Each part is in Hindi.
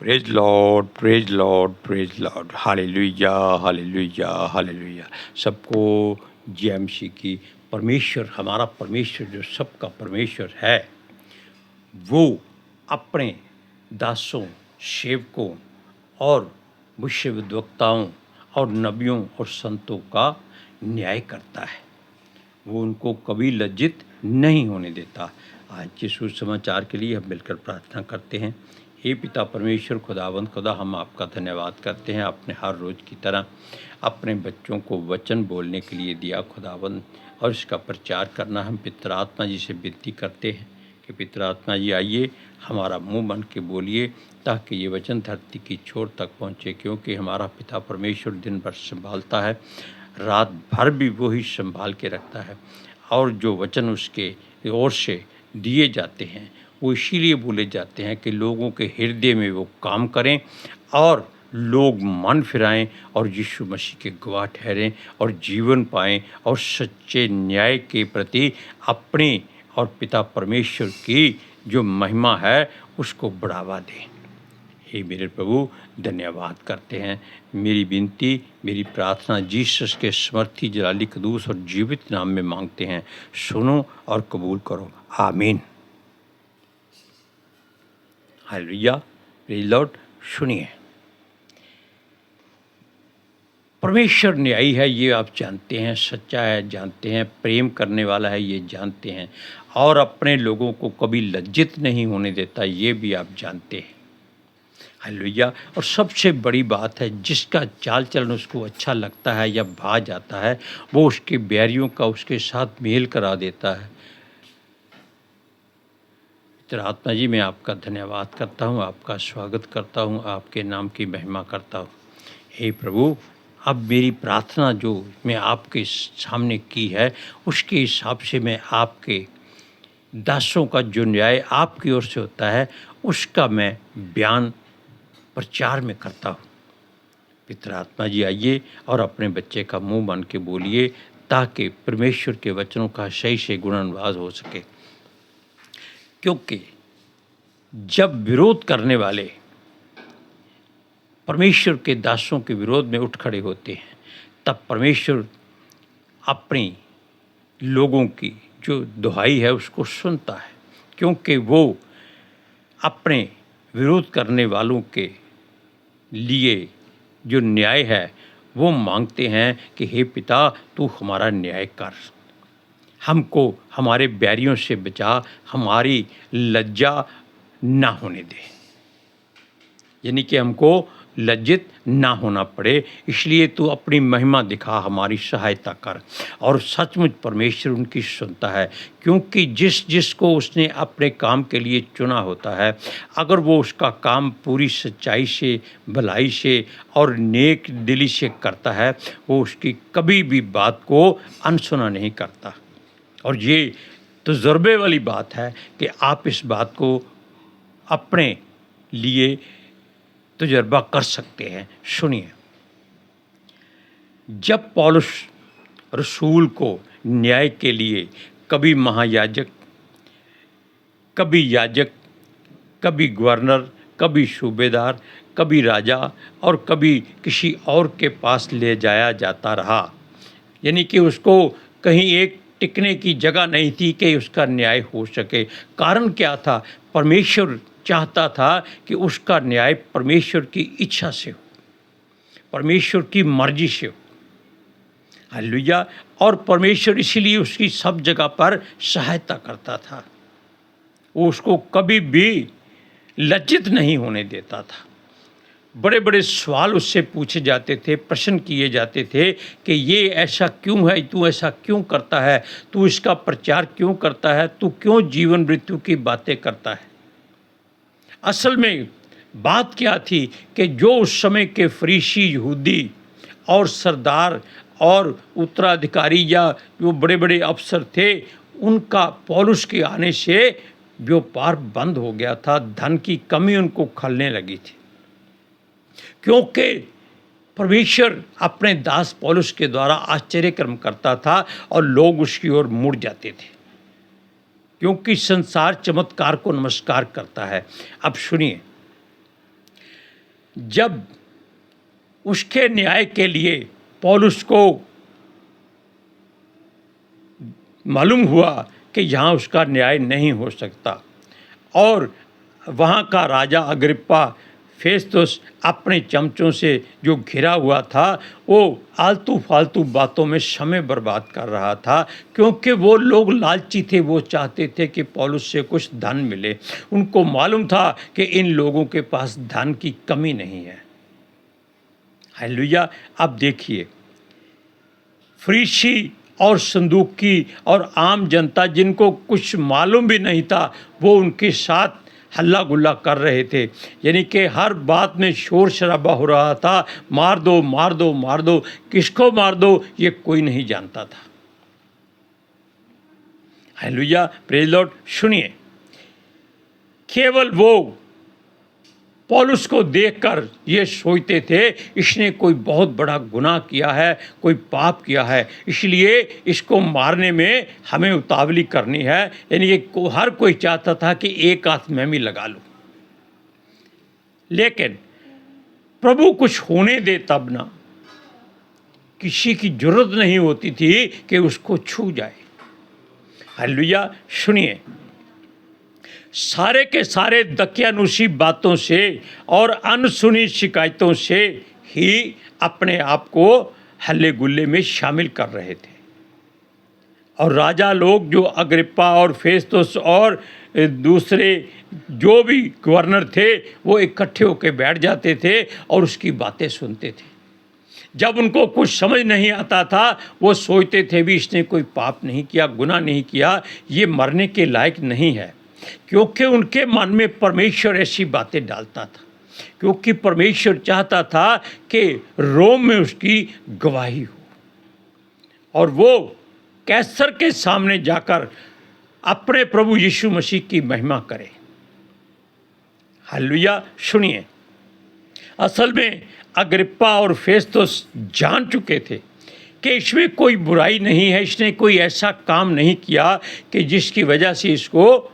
Praise Lord, praise Lord, praise Lord. Hallelujah, hallelujah, hallelujah. सबको जय मसीह की। परमेश्वर, हमारा परमेश्वर जो सबका परमेश्वर है, वो अपने दासों, सेवकों और भविष्यद्वक्ताओं और नबियों और संतों का न्याय करता है। वो उनको कभी लज्जित नहीं होने देता। आज के सुसमाचार के लिए हम मिलकर प्रार्थना करते हैं। हे पिता परमेश्वर, खुदावंद खुदा, हम आपका धन्यवाद करते हैं। आपने हर रोज़ की तरह अपने बच्चों को वचन बोलने के लिए दिया खुदावंद, और इसका प्रचार करना हम पितर आत्मा जी से विनती करते हैं कि पितर आत्मा जी आइए, हमारा मुंह बन के बोलिए, ताकि ये वचन धरती की छोर तक पहुँचे। क्योंकि हमारा पिता परमेश्वर दिन भर संभालता है, रात भर भी वो ही संभाल के रखता है, और जो वचन उसके ओर से दिए जाते हैं वो इसीलिए बोले जाते हैं कि लोगों के हृदय में वो काम करें और लोग मन फिराएं और यीशु मसीह के गवाह ठहरें और जीवन पाएं और सच्चे न्याय के प्रति अपने और पिता परमेश्वर की जो महिमा है उसको बढ़ावा दें। हे मेरे प्रभु, धन्यवाद करते हैं। मेरी विनती, मेरी प्रार्थना जीसस के समर्थी जलाली कदूस और जीवित नाम में मांगते हैं। सुनो और कबूल करो। आमीन। Hallelujah, praise Lord. सुनिए, परमेश्वर न्यायी है, ये आप जानते हैं, सच्चा है जानते हैं, प्रेम करने वाला है ये जानते हैं, और अपने लोगों को कभी लज्जित नहीं होने देता ये भी आप जानते हैं। हालेलुया। और सबसे बड़ी बात है, जिसका चाल चलन उसको अच्छा लगता है या भा जाता है, वो उसके बैरियों का उसके साथ मेल करा देता है। पितर आत्मा जी, मैं आपका धन्यवाद करता हूँ, आपका स्वागत करता हूँ, आपके नाम की महिमा करता हूँ। हे प्रभु, अब मेरी प्रार्थना जो मैं आपके सामने की है, उसके हिसाब से मैं आपके दासों का जो न्याय आपकी ओर से होता है उसका मैं बयान प्रचार में करता हूँ। पितर आत्मा जी आइए और अपने बच्चे का मुंह बन के बोलिए, ताकि परमेश्वर के वचनों का सही से गुणानुवाद हो सके। क्योंकि जब विरोध करने वाले परमेश्वर के दासों के विरोध में उठ खड़े होते हैं, तब परमेश्वर अपनी लोगों की जो दुहाई है उसको सुनता है। क्योंकि वो अपने विरोध करने वालों के लिए जो न्याय है वो मांगते हैं कि हे पिता, तू हमारा न्याय कर, हमको हमारे बैरियों से बचा, हमारी लज्जा ना होने दे, यानी कि हमको लज्जित ना होना पड़े, इसलिए तू अपनी महिमा दिखा, हमारी सहायता कर। और सचमुच परमेश्वर उनकी सुनता है, क्योंकि जिसको उसने अपने काम के लिए चुना होता है, अगर वो उसका काम पूरी सच्चाई से, भलाई से और नेक दिली से करता है, वो उसकी कभी भी बात को अनसुना नहीं करता। और ये तजुर्बे वाली बात है कि आप इस बात को अपने लिए तजर्बा कर सकते हैं। सुनिए, जब पौलुस रसूल को न्याय के लिए कभी महायाजक, कभी याजक, कभी गवर्नर, कभी सूबेदार, कभी राजा और कभी किसी और के पास ले जाया जाता रहा, यानी कि उसको कहीं एक टिकने की जगह नहीं थी कि उसका न्याय हो सके। कारण क्या था? परमेश्वर चाहता था कि उसका न्याय परमेश्वर की इच्छा से हो, परमेश्वर की मर्जी से हो। हालेलुया। और परमेश्वर इसीलिए उसकी सब जगह पर सहायता करता था, वो उसको कभी भी लज्जित नहीं होने देता था। बड़े बड़े सवाल उससे पूछे जाते थे, प्रश्न किए जाते थे कि ये ऐसा क्यों है, तू ऐसा क्यों करता है, तू इसका प्रचार क्यों करता है, तू क्यों जीवन मृत्यु की बातें करता है। असल में बात क्या थी कि जो उस समय के फरीसी यहूदी और सरदार और उत्तराधिकारी या जो बड़े बड़े अफसर थे, उनका पौलुस के आने से व्यापार बंद हो गया था, धन की कमी उनको खलने लगी थी। क्योंकि परमेश्वर अपने दास पौलुस के द्वारा आश्चर्य कर्म करता था और लोग उसकी ओर मुड़ जाते थे, क्योंकि संसार चमत्कार को नमस्कार करता है। अब सुनिए, जब उसके न्याय के लिए पौलुस को मालूम हुआ कि यहाँ उसका न्याय नहीं हो सकता और वहाँ का राजा अग्रिप्पा फेस्तुस अपने चमचों से जो घिरा हुआ था वो आलतू फालतू बातों में समय बर्बाद कर रहा था, क्योंकि वो लोग लालची थे। वो चाहते थे कि पौलुस से कुछ धन मिले। उनको मालूम था कि इन लोगों के पास धन की कमी नहीं है। हालेलुया। अब देखिए, फरीसी और सदूकी और आम जनता जिनको कुछ मालूम भी नहीं था, वो उनके साथ हल्ला गुल्ला कर रहे थे। यानी कि हर बात में शोर शराबा हो रहा था, मार दो मार दो मार दो, किसको मार दो ये कोई नहीं जानता था। Hallelujah, praise Lord. सुनिए, केवल वो पौलुस को देखकर ये सोचते थे इसने कोई बहुत बड़ा गुनाह किया है, कोई पाप किया है, इसलिए इसको मारने में हमें उतावली करनी है। यानी कि हर कोई चाहता था कि एक हाथ मैं भी लगा लूं, लेकिन प्रभु कुछ होने दे तब ना। किसी की जरूरत नहीं होती थी कि उसको छू जाए। हालेलुया। सुनिए, सारे के सारे दकियानुसी बातों से और अनसुनी शिकायतों से ही अपने आप को हल्ले गुल्ले में शामिल कर रहे थे। और राजा लोग जो अग्रिप्पा और फेस्तुस और दूसरे जो भी गवर्नर थे, वो इकट्ठे होकर बैठ जाते थे और उसकी बातें सुनते थे। जब उनको कुछ समझ नहीं आता था, वो सोचते थे भी इसने कोई पाप नहीं किया, गुनाह नहीं किया, ये मरने के लायक नहीं है। क्योंकि उनके मन में परमेश्वर ऐसी बातें डालता था, क्योंकि परमेश्वर चाहता था कि रोम में उसकी गवाही हो और वो कैसर के सामने जाकर अपने प्रभु यीशु मसीह की महिमा करे। हालेलुया। सुनिए, असल में अग्रिप्पा और फेस्तुस जान चुके थे कि इसमें कोई बुराई नहीं है, इसने कोई ऐसा काम नहीं किया कि जिसकी वजह से इसको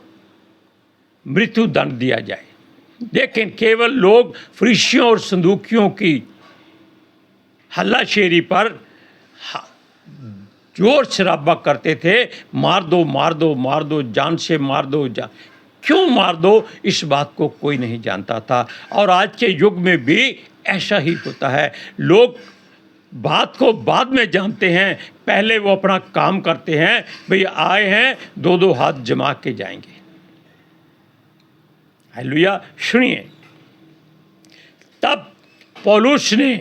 मृत्यु दंड दिया जाए। लेकिन केवल लोग फरीसियों और सदूकियों की हल्लाशेरी पर जोर शराबा करते थे, मार दो मार दो मार दो, जान से मार दो, क्यों मार दो, इस बात को कोई नहीं जानता था। और आज के युग में भी ऐसा ही होता है। लोग बात को बाद में जानते हैं, पहले वो अपना काम करते हैं। भाई आए हैं, दो दो हाथ जमा के जाएंगे। हालेलुया। सुनिए, तब पौलुस ने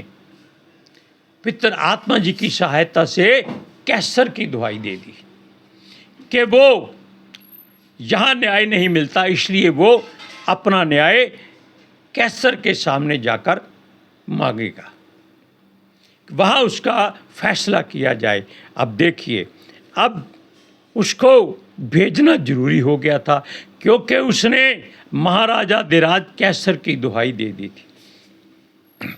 पितर आत्मा जी की सहायता से कैसर की दुहाई दे दी कि वो यहाँ न्याय नहीं मिलता, इसलिए वो अपना न्याय कैसर के सामने जाकर मांगेगा, वहाँ उसका फैसला किया जाए। अब देखिए, अब उसको भेजना जरूरी हो गया था, क्योंकि उसने महाराजा दिराज कैसर की दुहाई दे दी थी।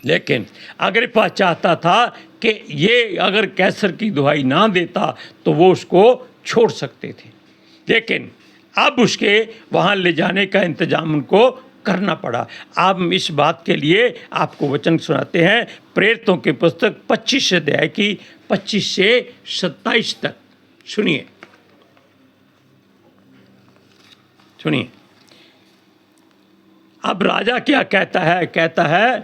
लेकिन अग्रिप्पा चाहता था कि ये अगर कैसर की दुहाई ना देता तो वो उसको छोड़ सकते थे, लेकिन अब उसके वहाँ ले जाने का इंतजाम उनको करना पड़ा। अब इस बात के लिए आपको वचन सुनाते हैं, प्रेरितों की पुस्तक 25 अध्याय की 25 से 27 तक। सुनिए, सुनिए। अब राजा क्या कहता है? कहता है,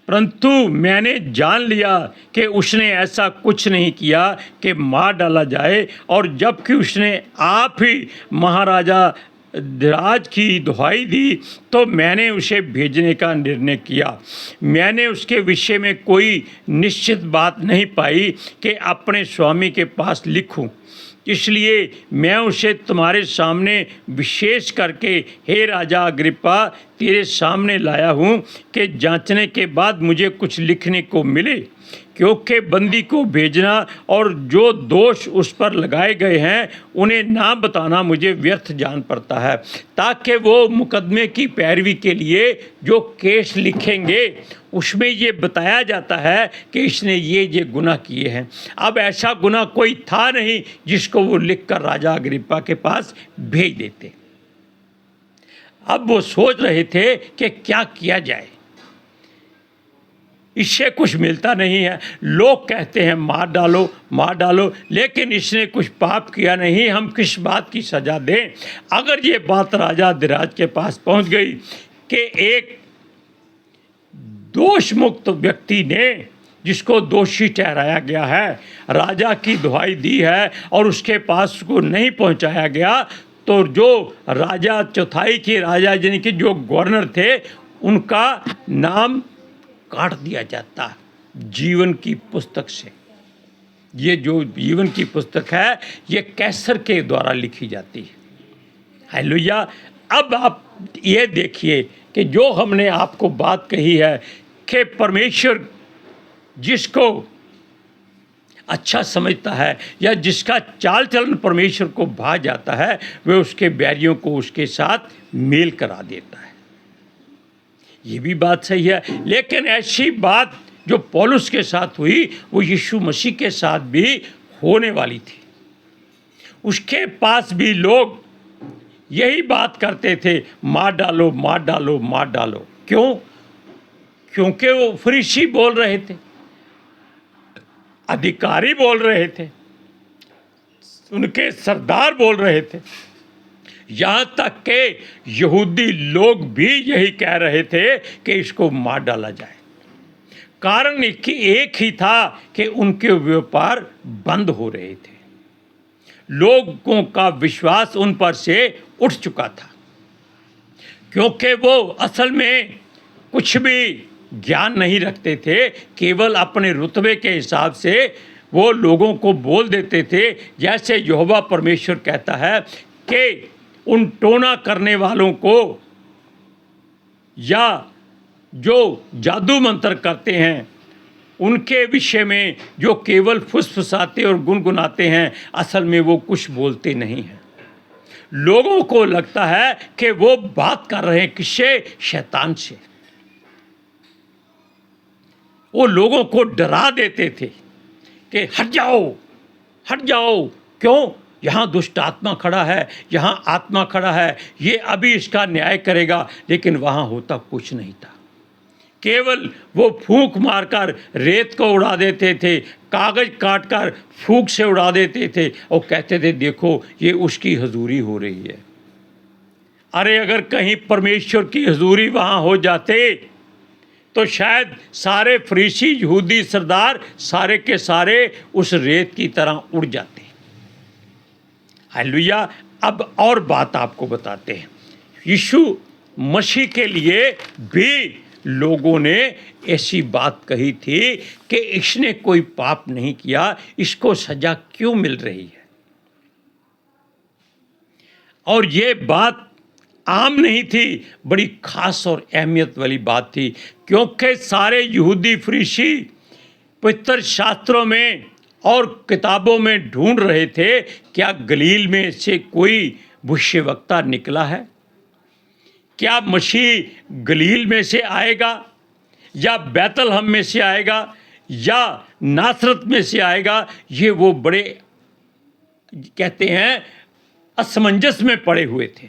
परंतु मैंने जान लिया कि उसने ऐसा कुछ नहीं किया कि मार डाला जाए, और जबकि उसने आप ही महाराजा दिराज की दुहाई दी तो मैंने उसे भेजने का निर्णय किया। मैंने उसके विषय में कोई निश्चित बात नहीं पाई कि अपने स्वामी के पास लिखूं, इसलिए मैं उसे तुम्हारे सामने विशेष करके हे राजा अग्रिप्पा तेरे सामने लाया हूँ कि जांचने के बाद मुझे कुछ लिखने को मिले, क्योंकि बंदी को भेजना और जो दोष उस पर लगाए गए हैं उन्हें ना बताना मुझे व्यर्थ जान पड़ता है, ताकि वो मुकदमे की पैरवी के लिए जो केस लिखेंगे उसमें ये बताया जाता है कि इसने ये गुनाह किए हैं। अब ऐसा गुनाह कोई था नहीं जिसको वो लिखकर राजा अग्रिप्पा के पास भेज देते। अब वो सोच रहे थे कि क्या किया जाए। इससे कुछ मिलता नहीं है। लोग कहते हैं मार डालो मार डालो, लेकिन इसने कुछ पाप किया नहीं, हम किस बात की सज़ा दें। अगर ये बात राजा धीराज के पास पहुंच गई कि एक दोष मुक्त व्यक्ति ने, जिसको दोषी ठहराया गया है, राजा की दुहाई दी है और उसके पास उसको नहीं पहुंचाया गया, तो जो राजा चौथाई के राजा यानी कि जो गवर्नर थे, उनका नाम काट दिया जाता जीवन की पुस्तक से। ये जो जीवन की पुस्तक है, ये कैसर के द्वारा लिखी जाती है। हालेलुया। अब आप ये देखिए कि जो हमने आपको बात कही है कि परमेश्वर जिसको अच्छा समझता है या जिसका चाल चलन परमेश्वर को भा जाता है, वह उसके बैरियों को उसके साथ मेल करा देता है। ये भी बात सही है, लेकिन ऐसी बात जो पौलुस के साथ हुई वो यीशु मसीह के साथ भी होने वाली थी। उसके पास भी लोग यही बात करते थे, मार डालो मार डालो मार डालो। क्यों? क्योंकि वो फरीसी बोल रहे थे, अधिकारी बोल रहे थे, उनके सरदार बोल रहे थे, यहाँ तक के यहूदी लोग भी यही कह रहे थे कि इसको मार डाला जाए। कारण एक ही था कि उनके व्यापार बंद हो रहे थे, लोगों का विश्वास उन पर से उठ चुका था, क्योंकि वो असल में कुछ भी ज्ञान नहीं रखते थे, केवल अपने रुतबे के हिसाब से वो लोगों को बोल देते थे। जैसे यहोवा परमेश्वर कहता है कि उन टोना करने वालों को या जो जादू मंत्र करते हैं उनके विषय में, जो केवल फुसफुसाते और गुनगुनाते हैं, असल में वो कुछ बोलते नहीं हैं। लोगों को लगता है कि वो बात कर रहे हैं किससे? शैतान से। वो लोगों को डरा देते थे कि हट जाओ हट जाओ। क्यों? यहाँ दुष्ट आत्मा खड़ा है, यहाँ आत्मा खड़ा है, ये अभी इसका न्याय करेगा। लेकिन वहाँ होता कुछ नहीं था, केवल वो फूंक मारकर रेत को उड़ा देते थे, कागज काटकर फूंक से उड़ा देते थे और कहते थे देखो ये उसकी हजूरी हो रही है। अरे अगर कहीं परमेश्वर की हजूरी वहाँ हो जाते तो शायद सारे फरीसी यहूदी सरदार सारे के सारे उस रेत की तरह उड़ जाते। हालेलुया। अब और बात आपको बताते हैं। यीशु मसीह के लिए भी लोगों ने ऐसी बात कही थी कि इसने कोई पाप नहीं किया, इसको सजा क्यों मिल रही है। और ये बात आम नहीं थी, बड़ी खास और अहमियत वाली बात थी, क्योंकि सारे यहूदी फरीसी पवित्र शास्त्रों में और किताबों में ढूंढ रहे थे क्या गलील में से कोई भविष्यवक्ता निकला है, क्या मसीह गलील में से आएगा या बैतलहम में से आएगा या नासरत में से आएगा। ये वो बड़े कहते हैं असमंजस में पड़े हुए थे।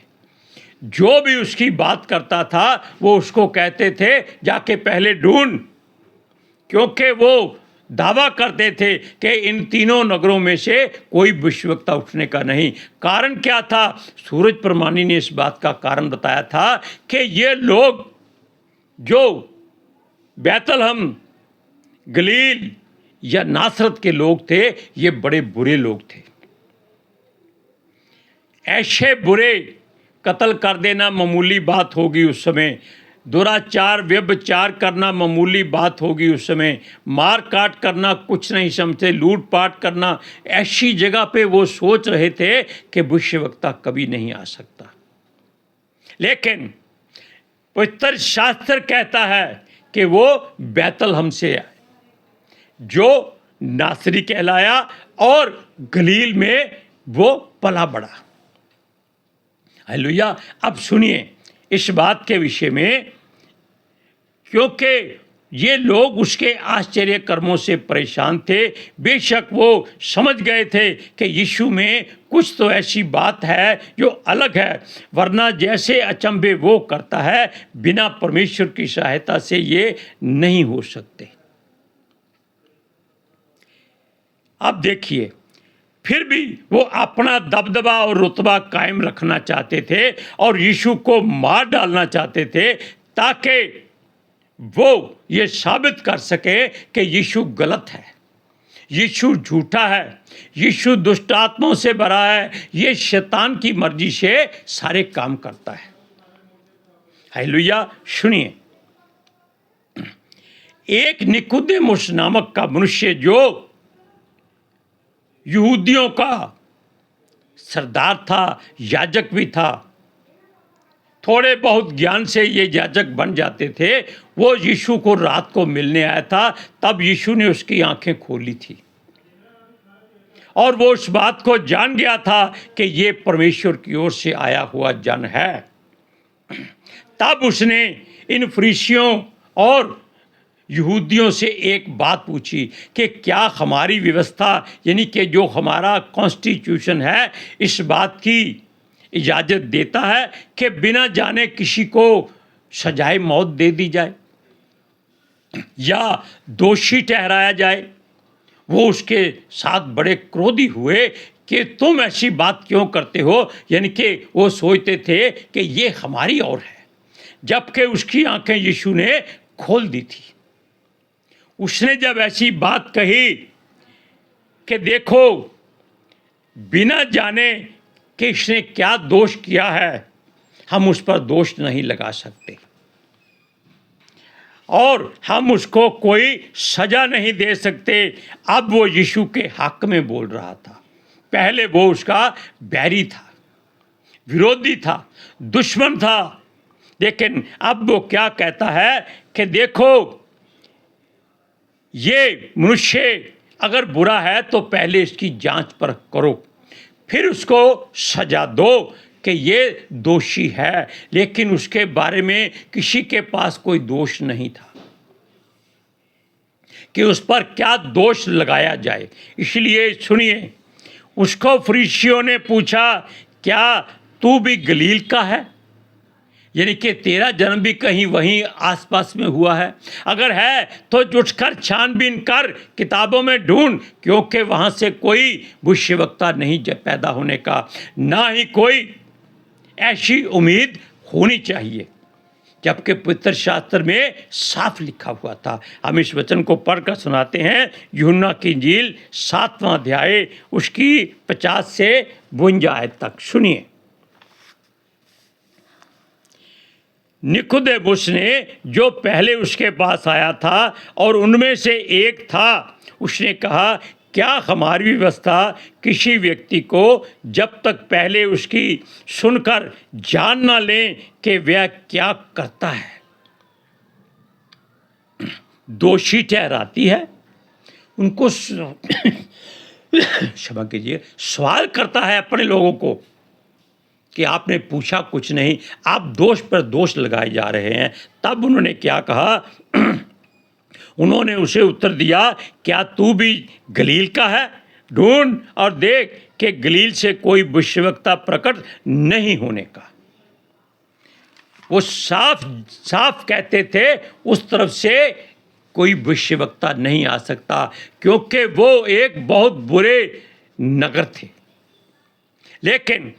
जो भी उसकी बात करता था वो उसको कहते थे जाके पहले ढूंढ, क्योंकि वो दावा करते थे कि इन तीनों नगरों में से कोई भविष्यवक्ता उठने का नहीं। कारण क्या था? सूरज प्रमाणी ने इस बात का कारण बताया था कि ये लोग जो बैतलहम, गलील या नासरत के लोग थे, ये बड़े बुरे लोग थे। ऐसे बुरे, कत्ल कर देना मामूली बात होगी उस समय, दुराचार व्यभिचार करना मामूली बात होगी उस समय, मार काट करना कुछ नहीं समझते, लूटपाट करना। ऐसी जगह पे वो सोच रहे थे कि भविष्यवक्ता कभी नहीं आ सकता। लेकिन पवित्र शास्त्र कहता है कि वो बैतलहम से आए, जो नासरी कहलाया और गलील में वो पला बढ़ा। हालेलुया। अब सुनिए इस बात के विषय में, क्योंकि ये लोग उसके आश्चर्य कर्मों से परेशान थे। बेशक वो समझ गए थे कि यीशु में कुछ तो ऐसी बात है जो अलग है, वरना जैसे अचंभे वो करता है बिना परमेश्वर की सहायता से ये नहीं हो सकते। अब देखिए, फिर भी वो अपना दबदबा और रुतबा कायम रखना चाहते थे और यीशु को मार डालना चाहते थे, ताकि वो ये साबित कर सके कि यीशु गलत है, यीशु झूठा है, यीशु दुष्ट आत्माओं से भरा है, ये शैतान की मर्जी से सारे काम करता है। हालेलुया। सुनिए, एक निकोदेमुस नामक का मनुष्य जो यहूदियों का सरदार था, याजक भी था, थोड़े बहुत ज्ञान से ये याजक बन जाते थे, वो यीशु को रात को मिलने आया था। तब यीशु ने उसकी आंखें खोली थी और वो उस बात को जान गया था कि ये परमेश्वर की ओर से आया हुआ जन है। तब उसने इन फरीसियों और यहूदियों से एक बात पूछी कि क्या हमारी व्यवस्था, यानी कि जो हमारा कॉन्स्टिट्यूशन है, इस बात की इजाज़त देता है कि बिना जाने किसी को सजाए मौत दे दी जाए या दोषी ठहराया जाए। वो उसके साथ बड़े क्रोधी हुए कि तुम ऐसी बात क्यों करते हो, यानी कि वो सोचते थे कि ये हमारी ओर है, जबकि उसकी आंखें यीशु ने खोल दी थी। उसने जब ऐसी बात कही कि देखो, बिना जाने कि इसने क्या दोष किया है, हम उस पर दोष नहीं लगा सकते और हम उसको कोई सजा नहीं दे सकते। अब वो यीशु के हक में बोल रहा था। पहले वो उसका बैरी था, विरोधी था, दुश्मन था, लेकिन अब वो क्या कहता है कि देखो, ये मनुष्य अगर बुरा है तो पहले इसकी जांच परख करो, फिर उसको सजा दो कि ये दोषी है। लेकिन उसके बारे में किसी के पास कोई दोष नहीं था कि उस पर क्या दोष लगाया जाए। इसलिए सुनिए, उसको फरीसियों ने पूछा, क्या तू भी गलील का है, यानी कि तेरा जन्म भी कहीं वहीं आसपास में हुआ है? अगर है तो उठकर छानबीन कर, किताबों में ढूंढ, क्योंकि वहाँ से कोई भविष्यवक्ता नहीं पैदा होने का, ना ही कोई ऐसी उम्मीद होनी चाहिए, जबकि पवित्र शास्त्र में साफ लिखा हुआ था। हम इस वचन को पढ़कर सुनाते हैं। यूहन्ना की इंजील 7वां अध्याय उसकी 50 से 52 आयत तक सुनिए। निकोदेमुस ने, जो पहले उसके पास आया था और उनमें से एक था, उसने कहा, क्या हमारी व्यवस्था किसी व्यक्ति को जब तक पहले उसकी सुनकर जान ना लें कि वह क्या करता है, दोषी ठहराती है? उनको क्षमा कीजिए, सवाल करता है अपने लोगों को कि आपने पूछा कुछ नहीं, आप दोष पर दोष लगाए जा रहे हैं। तब उन्होंने क्या कहा? उन्होंने उसे उत्तर दिया, क्या तू भी गलील का है? ढूंढ और देख कि गलील से कोई भविष्यवक्ता प्रकट नहीं होने का। वो साफ साफ कहते थे उस तरफ से कोई भविष्यवक्ता नहीं आ सकता, क्योंकि वो एक बहुत बुरे नगर थे। लेकिन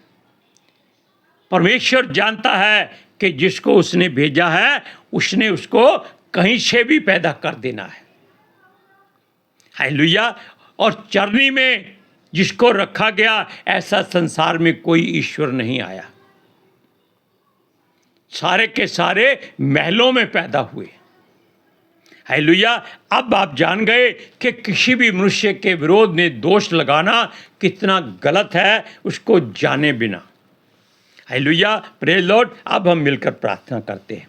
परमेश्वर जानता है कि जिसको उसने भेजा है, उसने उसको कहीं से भी पैदा कर देना है। हालेलुया। और चरनी में जिसको रखा गया, ऐसा संसार में कोई ईश्वर नहीं आया। सारे के सारे महलों में पैदा हुए। हालेलुया। अब आप जान गए कि किसी भी मनुष्य के विरोध में दोष लगाना कितना गलत है, उसको जाने बिना। Hallelujah, praise Lord. अब हम मिलकर प्रार्थना करते हैं।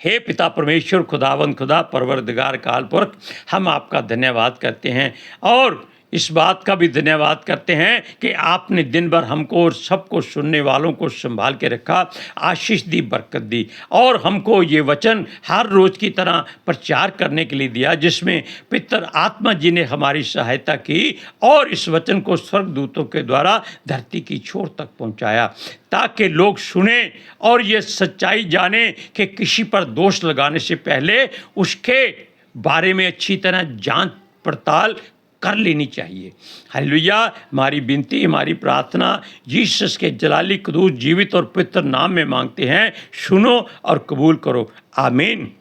हे पिता परमेश्वर, खुदावंद खुदा, परवरदिगार काल पुरख, हम आपका धन्यवाद करते हैं और इस बात का भी धन्यवाद करते हैं कि आपने दिन भर हमको और सबको सुनने वालों को संभाल के रखा, आशीष दी, बरकत दी और हमको ये वचन हर रोज़ की तरह प्रचार करने के लिए दिया, जिसमें पितर आत्मा जी ने हमारी सहायता की और इस वचन को स्वर्गदूतों के द्वारा धरती की छोर तक पहुंचाया, ताकि लोग सुने और ये सच्चाई जाने कि किसी पर दोष लगाने से पहले उसके बारे में अच्छी तरह जांच पड़ताल कर लेनी चाहिए। हालेलुया। हमारी विनती, हमारी प्रार्थना यीशु के जलाली, कदूस, जीवित और पवित्र नाम में मांगते हैं। सुनो और कबूल करो। आमीन।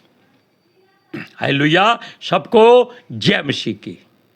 हालेलुया। सबको जय मसीह की।